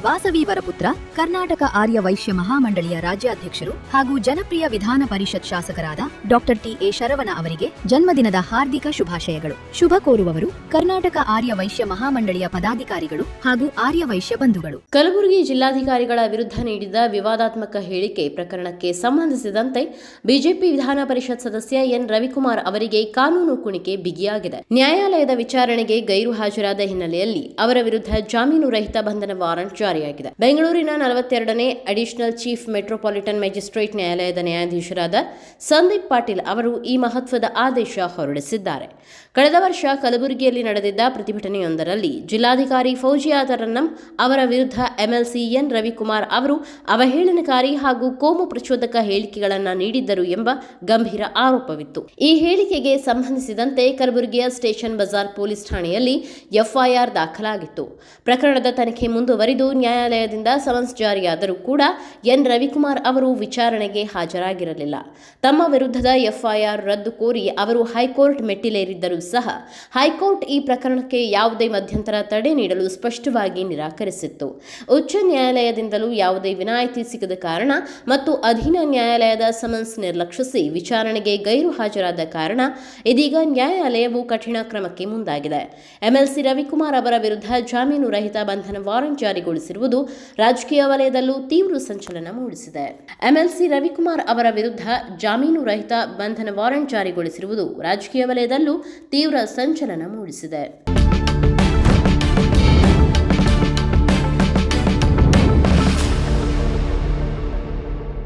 ವಾಸವಿ ವರಪುತ್ರ ಕರ್ನಾಟಕ ಆರ್ಯ ವೈಶ್ಯ ಮಹಾಮಂಡಳಿಯ ರಾಜ್ಯಾಧ್ಯಕ್ಷರು ಹಾಗೂ ಜನಪ್ರಿಯ ವಿಧಾನ ಪರಿಷತ್ ಶಾಸಕರಾದ ಡಾಕ್ಟರ್ ಟಿ.ಎ. ಶರವಣ ಅವರಿಗೆ ಜನ್ಮದಿನದ ಹಾರ್ದಿಕ ಶುಭಾಶಯಗಳು. ಶುಭ ಕೋರುವವರು ಕರ್ನಾಟಕ ಆರ್ಯ ವೈಶ್ಯ ಮಹಾಮಂಡಳಿಯ ಪದಾಧಿಕಾರಿಗಳು ಹಾಗೂ ಆರ್ಯ ವೈಶ್ಯ ಬಂಧುಗಳು. ಕಲಬುರಗಿ ಜಿಲ್ಲಾಧಿಕಾರಿಗಳ ವಿರುದ್ಧ ನೀಡಿದ ವಿವಾದಾತ್ಮಕ ಹೇಳಿಕೆ ಪ್ರಕರಣಕ್ಕೆ ಸಂಬಂಧಿಸಿದಂತೆ ಬಿಜೆಪಿ ವಿಧಾನ ಪರಿಷತ್ ಸದಸ್ಯ ಎನ್ ರವಿಕುಮಾರ್ ಅವರಿಗೆ ಕಾನೂನು ಕುಣಿಕೆ ಬಿಗಿಯಾಗಿದೆ. ನ್ಯಾಯಾಲಯದ ವಿಚಾರಣೆಗೆ ಗೈರು ಹಾಜರಾದ ಹಿನ್ನೆಲೆಯಲ್ಲಿ ಅವರ ವಿರುದ್ಧ ಜಾಮೀನು ರಹಿತ ಬಂಧನ ವಾರಂಟ್ ಜಾರಿಯಾಗಿದೆ. ಬೆಂಗಳೂರಿನ 42ನೇ ಅಡಿಷನಲ್ ಚೀಫ್ ಮೆಟ್ರೋಪಾಲಿಟನ್ ಮ್ಯಾಜಿಸ್ಟ್ರೇಟ್ ನ್ಯಾಯಾಲಯದ ನ್ಯಾಯಾಧೀಶರಾದ ಸಂದೀಪ್ ಪಾಟೀಲ್ ಅವರು ಈ ಮಹತ್ವದ ಆದೇಶ ಹೊರಡಿಸಿದ್ದಾರೆ. ಕಳೆದ ವರ್ಷ ಕಲಬುರಗಿಯಲ್ಲಿ ನಡೆದಿದ್ದ ಪ್ರತಿಭಟನೆಯೊಂದರಲ್ಲಿ ಜಿಲ್ಲಾಧಿಕಾರಿ ಫೌಜಿಯಾ ತರನ್ನಂ ಅವರ ವಿರುದ್ಧ ಎಂಎಲ್ಸಿ ಎನ್ ರವಿಕುಮಾರ್ ಅವರು ಅವಹೇಳನಕಾರಿ ಹಾಗೂ ಕೋಮು ಪ್ರಚೋದಕ ಹೇಳಿಕೆಗಳನ್ನು ನೀಡಿದ್ದರು ಎಂಬ ಗಂಭೀರ ಆರೋಪವಿತ್ತು. ಈ ಹೇಳಿಕೆಗೆ ಸಂಬಂಧಿಸಿದಂತೆ ಕಲಬುರಗಿಯ ಸ್ಟೇಷನ್ ಬಜಾರ್ ಪೊಲೀಸ್ ಠಾಣೆಯಲ್ಲಿ ಎಫ್ಐಆರ್ ದಾಖಲಾಗಿತ್ತು. ಪ್ರಕರಣದ ತನಿಖೆ ಮುಂದುವರಿದು ನ್ಯಾಯಾಲಯದಿಂದ ಸಮನ್ಸ್ ಜಾರಿಯಾದರೂ ಕೂಡ ಎನ್ ರವಿಕುಮಾರ್ ಅವರು ವಿಚಾರಣೆಗೆ ಹಾಜರಾಗಿರಲಿಲ್ಲ. ತಮ್ಮ ವಿರುದ್ಧದ ಎಫ್ಐಆರ್ ರದ್ದು ಕೋರಿ ಅವರು ಹೈಕೋರ್ಟ್ ಮೆಟ್ಟಿಲೇರಿದ್ದರೂ ಸಹ ಹೈಕೋರ್ಟ್ ಈ ಪ್ರಕರಣಕ್ಕೆ ಯಾವುದೇ ಮಧ್ಯಂತರ ತಡೆ ನೀಡಲು ಸ್ಪಷ್ಟವಾಗಿ ನಿರಾಕರಿಸಿತ್ತು. ಉಚ್ಚ ನ್ಯಾಯಾಲಯದಿಂದಲೂ ಯಾವುದೇ ವಿನಾಯಿತಿ ಸಿಗದ ಕಾರಣ ಮತ್ತು ಅಧೀನ ನ್ಯಾಯಾಲಯದ ಸಮನ್ಸ್ ನಿರ್ಲಕ್ಷಿಸಿ ವಿಚಾರಣೆಗೆ ಗೈರು ಹಾಜರಾದ ಕಾರಣ ಇದೀಗ ನ್ಯಾಯಾಲಯವು ಕಠಿಣ ಕ್ರಮಕ್ಕೆ ಮುಂದಾಗಿದೆ. ಎಂಎಲ್ಸಿ ರವಿಕುಮಾರ್ ಅವರ ವಿರುದ್ಧ ಜಾಮೀನು ರಹಿತ ಬಂಧನ ವಾರಂಟ್ ಜಾರಿಗೊಳಿಸಿರುವುದು ರಾಜಕೀಯ ವಲಯದಲ್ಲೂ ತೀವ್ರ ಸಂಚಲನ ಮೂಡಿಸಿದೆ. ಎಂಎಲ್ಸಿ ರವಿಕುಮಾರ್ ಅವರ ವಿರುದ್ಧ ಜಾಮೀನು ರಹಿತ ಬಂಧನ ವಾರಂಟ್ ಜಾರಿಗೊಳಿಸಿರುವುದು ರಾಜಕೀಯ ವಲಯದಲ್ಲೂ ತೀವ್ರ ಸಂಚಲನ ಮೂಡಿಸಿದೆ.